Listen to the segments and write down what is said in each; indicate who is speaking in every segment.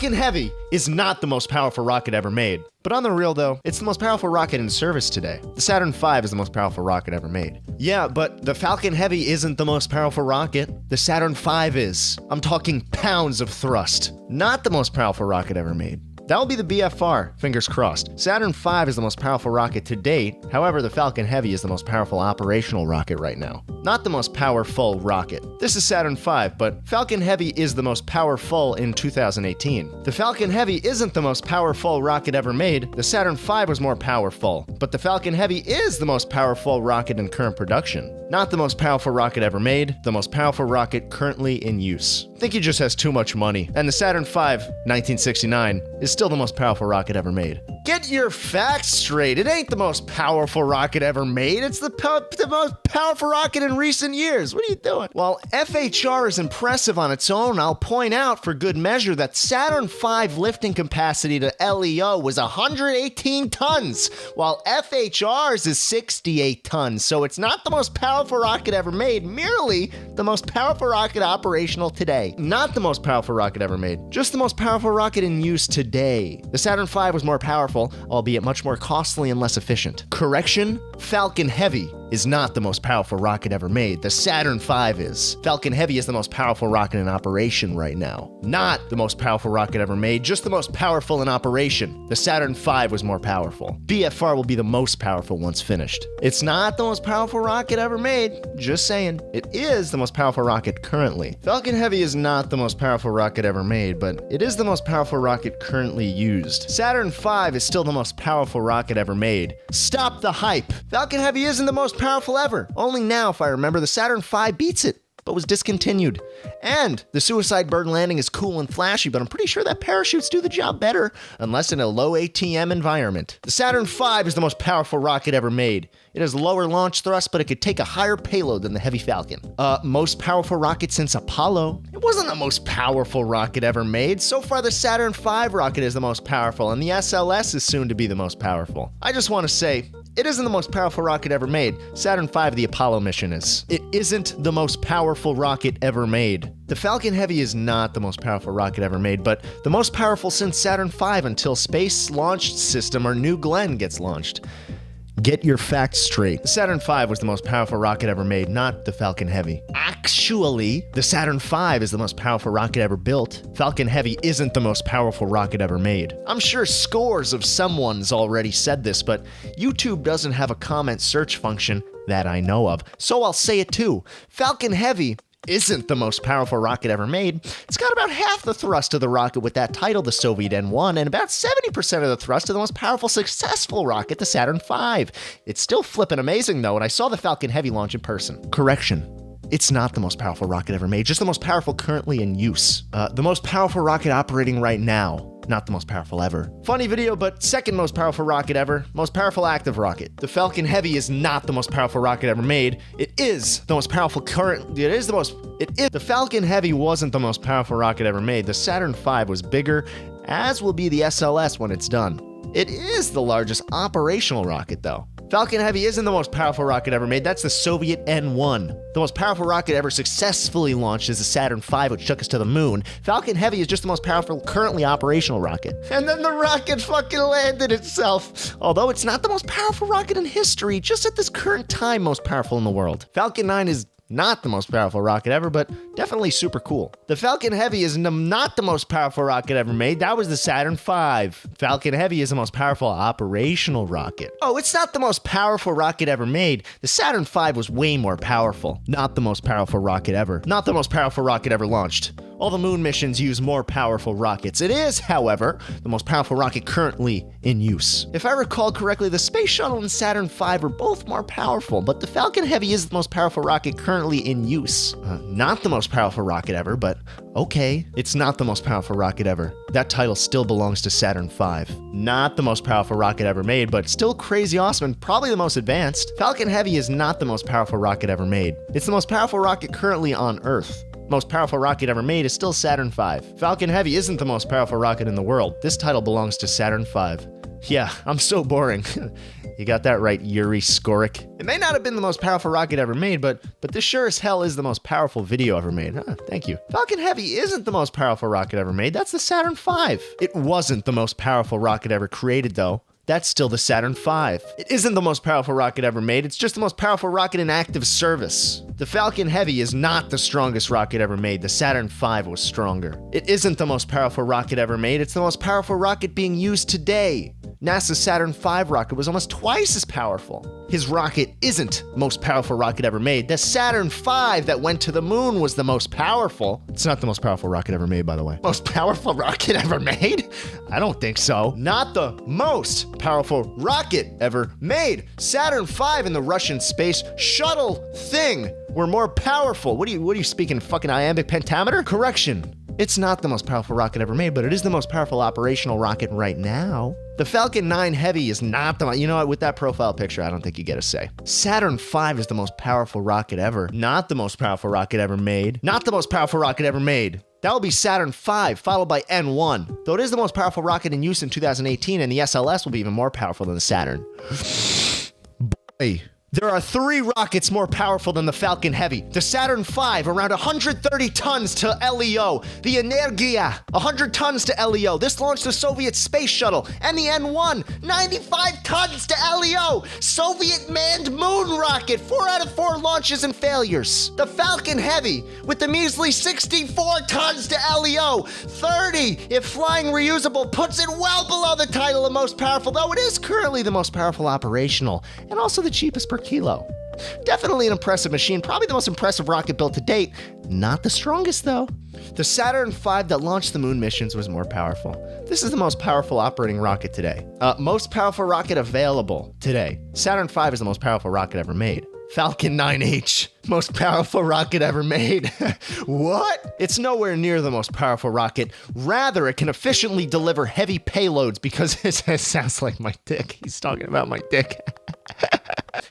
Speaker 1: Falcon Heavy is not the most powerful rocket ever made. But on the real though, it's the most powerful rocket in service today. The Saturn V is the most powerful rocket ever made. Yeah, but the Falcon Heavy isn't the most powerful rocket. The Saturn V is. I'm talking pounds of thrust. Not the most powerful rocket ever made. That'll be the BFR, fingers crossed. Saturn V is the most powerful rocket to date. However, the Falcon Heavy is the most powerful operational rocket right now. Not the most powerful rocket. This is Saturn V, but Falcon Heavy is the most powerful in 2018. The Falcon Heavy isn't the most powerful rocket ever made. The Saturn V was more powerful, but the Falcon Heavy is the most powerful rocket in current production. Not the most powerful rocket ever made, the most powerful rocket currently in use. I think he just has too much money. And the Saturn V, 1969, is still the most powerful rocket ever made. Get your facts straight. It ain't the most powerful rocket ever made. It's the most powerful rocket in recent years. What are you doing? While FHR is impressive on its own, I'll point out for good measure that Saturn V lifting capacity to LEO was 118 tons, while FHR's is 68 tons. So it's not the most powerful rocket ever made, merely the most powerful rocket operational today. Not the most powerful rocket ever made, just the most powerful rocket in use today. The Saturn V was more powerful, albeit much more costly and less efficient. Correction, Falcon Heavy is not the most powerful rocket ever made. The Saturn V is. Falcon Heavy is the most powerful rocket in operation right now. Not the most powerful rocket ever made, just the most powerful in operation. The Saturn V was more powerful. BFR will be the most powerful once finished. It's not the most powerful rocket ever made, just saying. It is the most powerful rocket currently. Falcon Heavy is not the most powerful rocket ever made, but it is the most powerful rocket currently used. Saturn V is still the most powerful rocket ever made. Stop the hype. Falcon Heavy isn't the most powerful ever. Only now, if I remember, the Saturn V beats it, but was discontinued. And the suicide bird landing is cool and flashy, but I'm pretty sure that parachutes do the job better, unless in a low ATM environment. The Saturn V is the most powerful rocket ever made. It has lower launch thrust, but it could take a higher payload than the Heavy Falcon. Most powerful rocket since Apollo? It wasn't the most powerful rocket ever made. So far, the Saturn V rocket is the most powerful, and the SLS is soon to be the most powerful. I just want to say, it isn't the most powerful rocket ever made. Saturn V, the Apollo mission is. It isn't the most powerful rocket ever made. The Falcon Heavy is not the most powerful rocket ever made, but the most powerful since Saturn V until Space Launch System or New Glenn gets launched. Get your facts straight. The Saturn V was the most powerful rocket ever made, not the Falcon Heavy. Actually, the Saturn V is the most powerful rocket ever built. Falcon Heavy isn't the most powerful rocket ever made. I'm sure scores of someone's already said this, but YouTube doesn't have a comment search function that I know of, so I'll say it too. Falcon Heavy isn't the most powerful rocket ever made. It's got about half the thrust of the rocket with that title, the Soviet N1, and about 70% of the thrust of the most powerful successful rocket, the Saturn V. It's still flippin' amazing though, and I saw the Falcon Heavy launch in person. Correction. It's not the most powerful rocket ever made, just the most powerful currently in use. The most powerful rocket operating right now. Not the most powerful ever. Funny video, but second most powerful rocket ever. Most powerful active rocket. The Falcon Heavy is not the most powerful rocket ever made. It is the most powerful The Falcon Heavy wasn't the most powerful rocket ever made. The Saturn V was bigger, as will be the SLS when it's done. It is the largest operational rocket though. Falcon Heavy isn't the most powerful rocket ever made. That's the Soviet N1. The most powerful rocket ever successfully launched is the Saturn V, which took us to the moon. Falcon Heavy is just the most powerful currently operational rocket. And then the rocket fucking landed itself. Although it's not the most powerful rocket in history, just at this current time most powerful in the world. Falcon 9 is not the most powerful rocket ever, but definitely super cool. The Falcon Heavy is not the most powerful rocket ever made. That was the Saturn V. Falcon Heavy is the most powerful operational rocket. Oh, it's not the most powerful rocket ever made. The Saturn V was way more powerful. Not the most powerful rocket ever. Not the most powerful rocket ever launched. All the moon missions use more powerful rockets. It is, however, the most powerful rocket currently in use. If I recall correctly, the Space Shuttle and Saturn V are both more powerful, but the Falcon Heavy is the most powerful rocket currently in use. Not the most powerful rocket ever, but okay, it's not the most powerful rocket ever. That title still belongs to Saturn V. Not the most powerful rocket ever made, but still crazy awesome and probably the most advanced. Falcon Heavy is not the most powerful rocket ever made. It's the most powerful rocket currently on Earth. Most powerful rocket ever made is still Saturn V. Falcon Heavy isn't the most powerful rocket in the world. This title belongs to Saturn V. Yeah, I'm so boring. You got that right, Yuri Skorik. It may not have been the most powerful rocket ever made, but this sure as hell is the most powerful video ever made. Thank you. Falcon Heavy isn't the most powerful rocket ever made. That's the Saturn V. It wasn't the most powerful rocket ever created, though. That's still the Saturn V. It isn't the most powerful rocket ever made. It's just the most powerful rocket in active service. The Falcon Heavy is not the strongest rocket ever made. The Saturn V was stronger. It isn't the most powerful rocket ever made. It's the most powerful rocket being used today. NASA's Saturn V rocket was almost twice as powerful. His rocket isn't the most powerful rocket ever made. The Saturn V that went to the moon was the most powerful. It's not the most powerful rocket ever made, by the way. Most powerful rocket ever made? I don't think so. Not the most powerful rocket ever made. Saturn V and the Russian space shuttle thing were more powerful. What are you speaking, fucking iambic pentameter? Correction. It's not the most powerful rocket ever made, but it is the most powerful operational rocket right now. The Falcon 9 Heavy is not the... You know what? With that profile picture, I don't think you get a say. Saturn V is the most powerful rocket ever. Not the most powerful rocket ever made. Not the most powerful rocket ever made. That will be Saturn V, followed by N1. Though it is the most powerful rocket in use in 2018, and the SLS will be even more powerful than the Saturn. Boy. There are 3 rockets more powerful than the Falcon Heavy. The Saturn V, around 130 tons to LEO. The Energia, 100 tons to LEO. This launched the Soviet space shuttle. And the N1, 95 tons to LEO. Soviet manned moon rocket, 4 out of 4 launches and failures. The Falcon Heavy, with the measly 64 tons to LEO. 30, if flying reusable, puts it well below the title of most powerful, though it is currently the most powerful operational, and also the cheapest per kilo. Definitely an impressive machine, probably the most impressive rocket built to date. Not the strongest, though. The Saturn V that launched the moon missions was more powerful. This is the most powerful operating rocket today. Most powerful rocket available today. Saturn V is the most powerful rocket ever made. Falcon 9H, most powerful rocket ever made. What? It's nowhere near the most powerful rocket. Rather, it can efficiently deliver heavy payloads because it sounds like my dick. He's talking about my dick.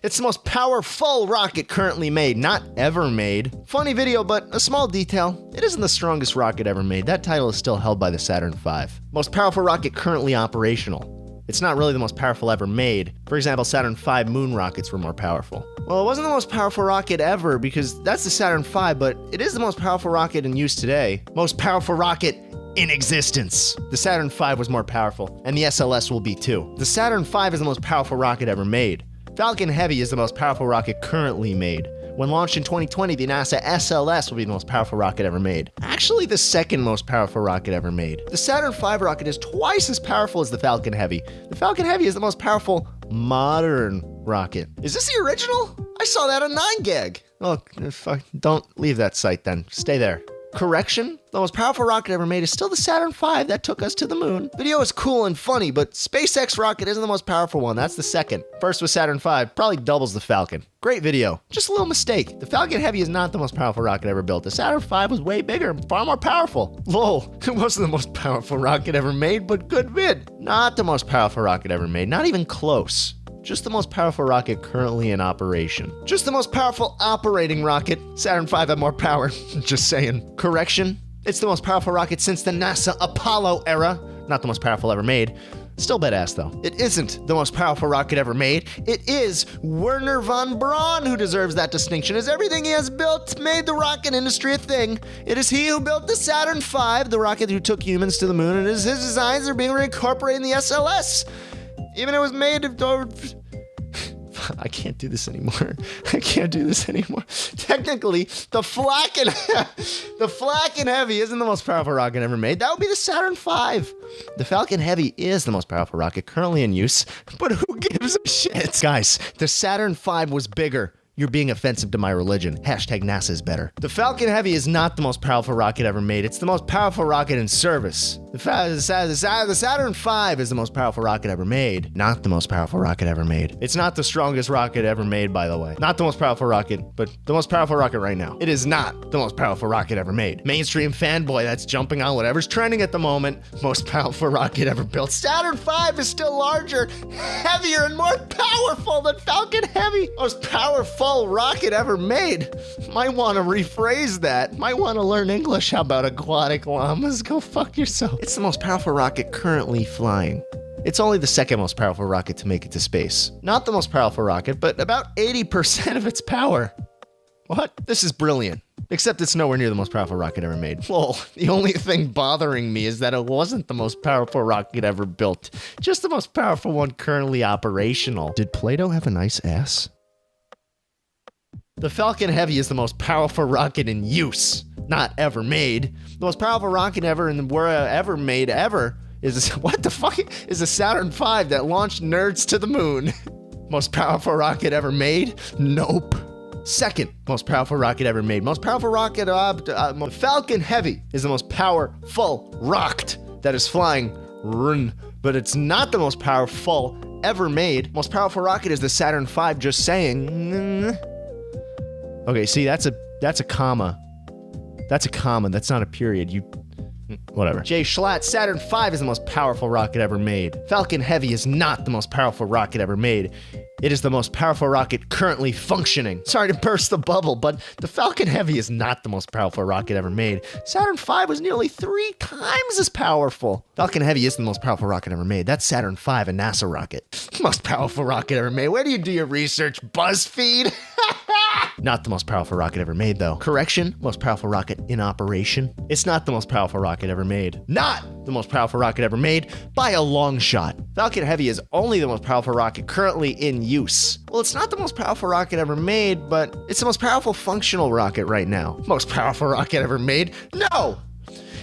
Speaker 1: It's the most powerful rocket currently made, not ever made. Funny video, but a small detail. It isn't the strongest rocket ever made. That title is still held by the Saturn V. Most powerful rocket currently operational. It's not really the most powerful ever made. For example, Saturn V moon rockets were more powerful. Well, it wasn't the most powerful rocket ever because that's the Saturn V, but it is the most powerful rocket in use today. Most powerful rocket in existence. The Saturn V was more powerful, and the SLS will be too. The Saturn V is the most powerful rocket ever made. Falcon Heavy is the most powerful rocket currently made. When launched in 2020, the NASA SLS will be the most powerful rocket ever made. Actually, the second most powerful rocket ever made. The Saturn V rocket is twice as powerful as the Falcon Heavy. The Falcon Heavy is the most powerful modern rocket. Is this the original? I saw that on 9gag. Oh, fuck. Don't leave that site then. Stay there. Correction, the most powerful rocket ever made is still the Saturn V that took us to the moon. Video is cool and funny, but SpaceX rocket isn't the most powerful one. That's the second. First was Saturn V, probably doubles the Falcon. Great video. Just a little mistake. The Falcon Heavy is not the most powerful rocket ever built. The Saturn V was way bigger, far more powerful. Lol, it wasn't the most powerful rocket ever made, but good vid. Not the most powerful rocket ever made, not even close. Just the most powerful rocket currently in operation. Just the most powerful operating rocket. Saturn V had more power. Just saying. Correction. It's the most powerful rocket since the NASA Apollo era. Not the most powerful ever made. Still badass though. It isn't the most powerful rocket ever made. It is Werner von Braun who deserves that distinction, as everything he has built made the rocket industry a thing. It is he who built the Saturn V, the rocket who took humans to the moon, and his designs are being reincorporated in the SLS. Even it was made of... I can't do this anymore. I can't do this anymore. Technically, the Falcon Heavy isn't the most powerful rocket ever made. That would be the Saturn V. The Falcon Heavy is the most powerful rocket currently in use, but who gives a shit? Guys, the Saturn V was bigger. You're being offensive to my religion. Hashtag NASA is better. The Falcon Heavy is not the most powerful rocket ever made. It's the most powerful rocket in service. The Saturn V is the most powerful rocket ever made. Not the most powerful rocket ever made. It's not the strongest rocket ever made, by the way. Not the most powerful rocket, but the most powerful rocket right now. It is not the most powerful rocket ever made. Mainstream fanboy that's jumping on whatever's trending at the moment. Most powerful rocket ever built. Saturn V is still larger, heavier, and more powerful than Falcon Heavy. Most powerful rocket ever made. Might want to rephrase that. Might want to learn English. How about aquatic llamas? Go fuck yourself. It's the most powerful rocket currently flying. It's only the second most powerful rocket to make it to space. Not the most powerful rocket, but about 80% of its power. What? This is brilliant. Except it's nowhere near the most powerful rocket ever made. Lol, the only thing bothering me is that it wasn't the most powerful rocket ever built. Just the most powerful one currently operational. Did Plato have a nice ass? The Falcon Heavy is the most powerful rocket in use, not ever made. The most powerful rocket ever in the world ever made ever is, what the fuck, is a Saturn V that launched nerds to the moon. Most powerful rocket ever made? Nope. Second most powerful rocket ever made. Most powerful rocket, the Falcon Heavy is the most powerful rocket that is flying, but it's not the most powerful ever made. Most powerful rocket is the Saturn V, just saying. Okay, see, that's a comma. That's a comma, that's not a period. Whatever. jschlatt, Saturn V is the most powerful rocket ever made. Falcon Heavy is not the most powerful rocket ever made. It is the most powerful rocket currently functioning. Sorry to burst the bubble, but the Falcon Heavy is not the most powerful rocket ever made. Saturn V was nearly 3 times as powerful. Falcon Heavy is the most powerful rocket ever made. That's Saturn V, a NASA rocket. Most powerful rocket ever made. Where do you do your research, BuzzFeed? Not the most powerful rocket ever made, though. Correction, most powerful rocket in operation. It's not the most powerful rocket ever made. Not the most powerful rocket ever made by a long shot. Falcon Heavy is only the most powerful rocket currently in use. Well, it's not the most powerful rocket ever made, but it's the most powerful functional rocket right now. Most powerful rocket ever made? No!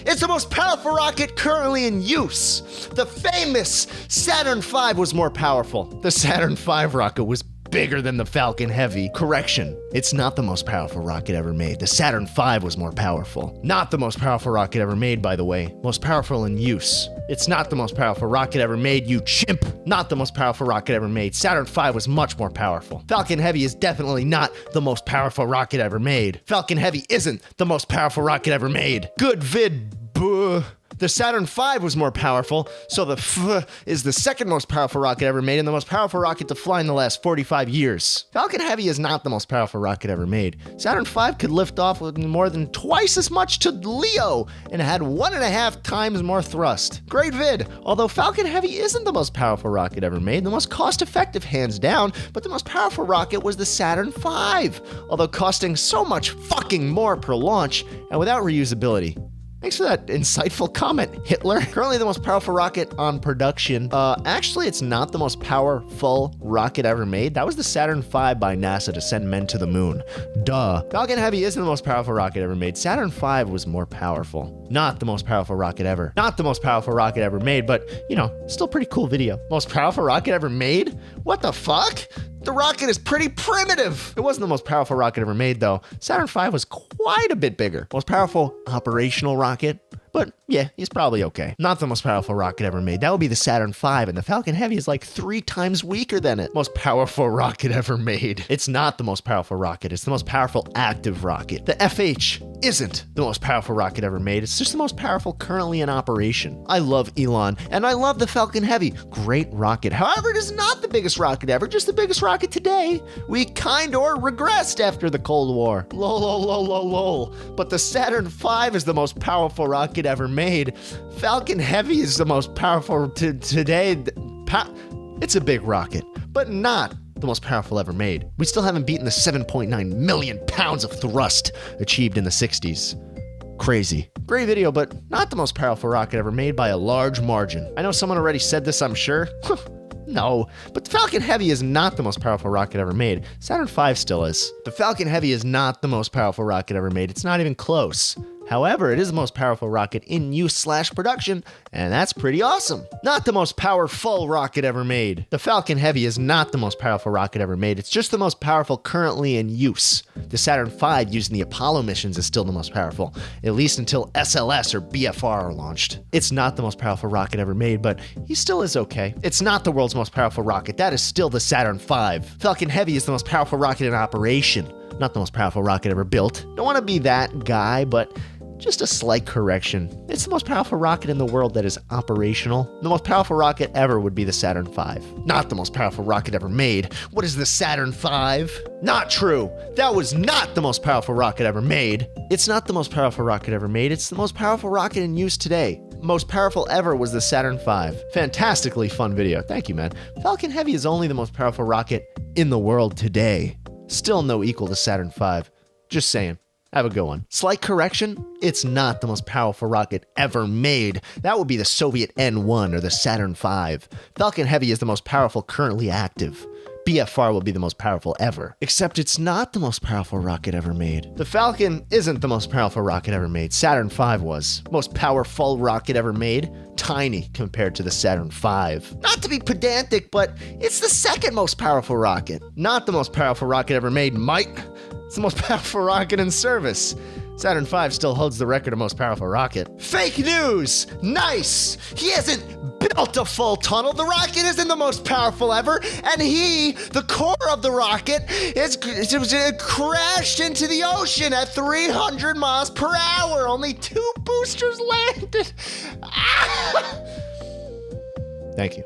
Speaker 1: It's the most powerful rocket currently in use. The famous Saturn V was more powerful. The Saturn V rocket was bigger than the Falcon Heavy. Correction, it's not the most powerful rocket ever made. The Saturn V was more powerful. Not the most powerful rocket ever made, by the way. Most powerful in use. It's not the most powerful rocket ever made, you chimp. Not the most powerful rocket ever made. Saturn V was much more powerful. Falcon Heavy is definitely not the most powerful rocket ever made. Falcon Heavy isn't the most powerful rocket ever made. Good vid, buh. The Saturn V was more powerful, so the F is the second most powerful rocket ever made and the most powerful rocket to fly in the last 45 years. Falcon Heavy is not the most powerful rocket ever made. Saturn V could lift off with more than twice as much to Leo and had 1.5 times more thrust. Great vid, although Falcon Heavy isn't the most powerful rocket ever made, the most cost-effective hands down, but the most powerful rocket was the Saturn V, although costing so much fucking more per launch and without reusability. Thanks for that insightful comment, Hitler. Currently the most powerful rocket on production. Actually, it's not the most powerful rocket ever made. That was the Saturn V by NASA to send men to the moon. Duh. Falcon Heavy isn't the most powerful rocket ever made. Saturn V was more powerful. Not the most powerful rocket ever. Not the most powerful rocket ever made, but, you know, still pretty cool video. Most powerful rocket ever made? What the fuck? The rocket is pretty primitive. It wasn't the most powerful rocket ever made, though. Saturn V was quite a bit bigger. Most powerful operational rocket? But yeah, he's probably okay. Not the most powerful rocket ever made. That would be the Saturn V, and the Falcon Heavy is like 3 times weaker than it. Most powerful rocket ever made. It's not the most powerful rocket. It's the most powerful active rocket. The FH isn't the most powerful rocket ever made. It's just the most powerful currently in operation. I love Elon, and I love the Falcon Heavy. Great rocket. However, it is not the biggest rocket ever, just the biggest rocket today. We kind or regressed after the Cold War. Lol, lol, lol, lol, lol. But the Saturn V is the most powerful rocket ever made. Falcon Heavy is the most powerful today. It's a big rocket, but not the most powerful ever made. We still haven't beaten the 7.9 million pounds of thrust achieved in the 60s. Crazy. Great video, but not the most powerful rocket ever made by a large margin. I know someone already said this, I'm sure. No, but the Falcon Heavy is not the most powerful rocket ever made. Saturn V still is. The Falcon Heavy is not the most powerful rocket ever made. It's not even close. However, it is the most powerful rocket in use/production, and that's pretty awesome. Not the most powerful rocket ever made. The Falcon Heavy is not the most powerful rocket ever made. It's just the most powerful currently in use. The Saturn V used in the Apollo missions is still the most powerful, at least until SLS or BFR are launched. It's not the most powerful rocket ever made, but he still is okay. It's not the world's most powerful rocket. That is still the Saturn V. Falcon Heavy is the most powerful rocket in operation. Not the most powerful rocket ever built. Don't want to be that guy, but just a slight correction. It's the most powerful rocket in the world that is operational. The most powerful rocket ever would be the Saturn V. Not the most powerful rocket ever made. What is the Saturn V? Not true. That was not the most powerful rocket ever made. It's not the most powerful rocket ever made. It's the most powerful rocket in use today. most powerful ever was the Saturn V. Fantastically fun video. Thank you, man. Falcon Heavy is only the most powerful rocket in the world today. Still no equal to Saturn V. Just saying. Have a good one. Slight correction, it's not the most powerful rocket ever made. That would be the Soviet N-1 or the Saturn V. Falcon Heavy is the most powerful currently active. BFR will be the most powerful ever. Except it's not the most powerful rocket ever made. The Falcon isn't the most powerful rocket ever made. Saturn V was. Most powerful rocket ever made. Tiny compared to the Saturn V. Not to be pedantic, but it's the second most powerful rocket. Not the most powerful rocket ever made, mate. It's the most powerful rocket in service. Saturn V still holds the record of most powerful rocket. Fake news! Nice! He hasn't built a full tunnel. The rocket isn't the most powerful ever. And the core of the rocket, it crashed into the ocean at 300 miles per hour. Only 2 boosters landed. Thank you.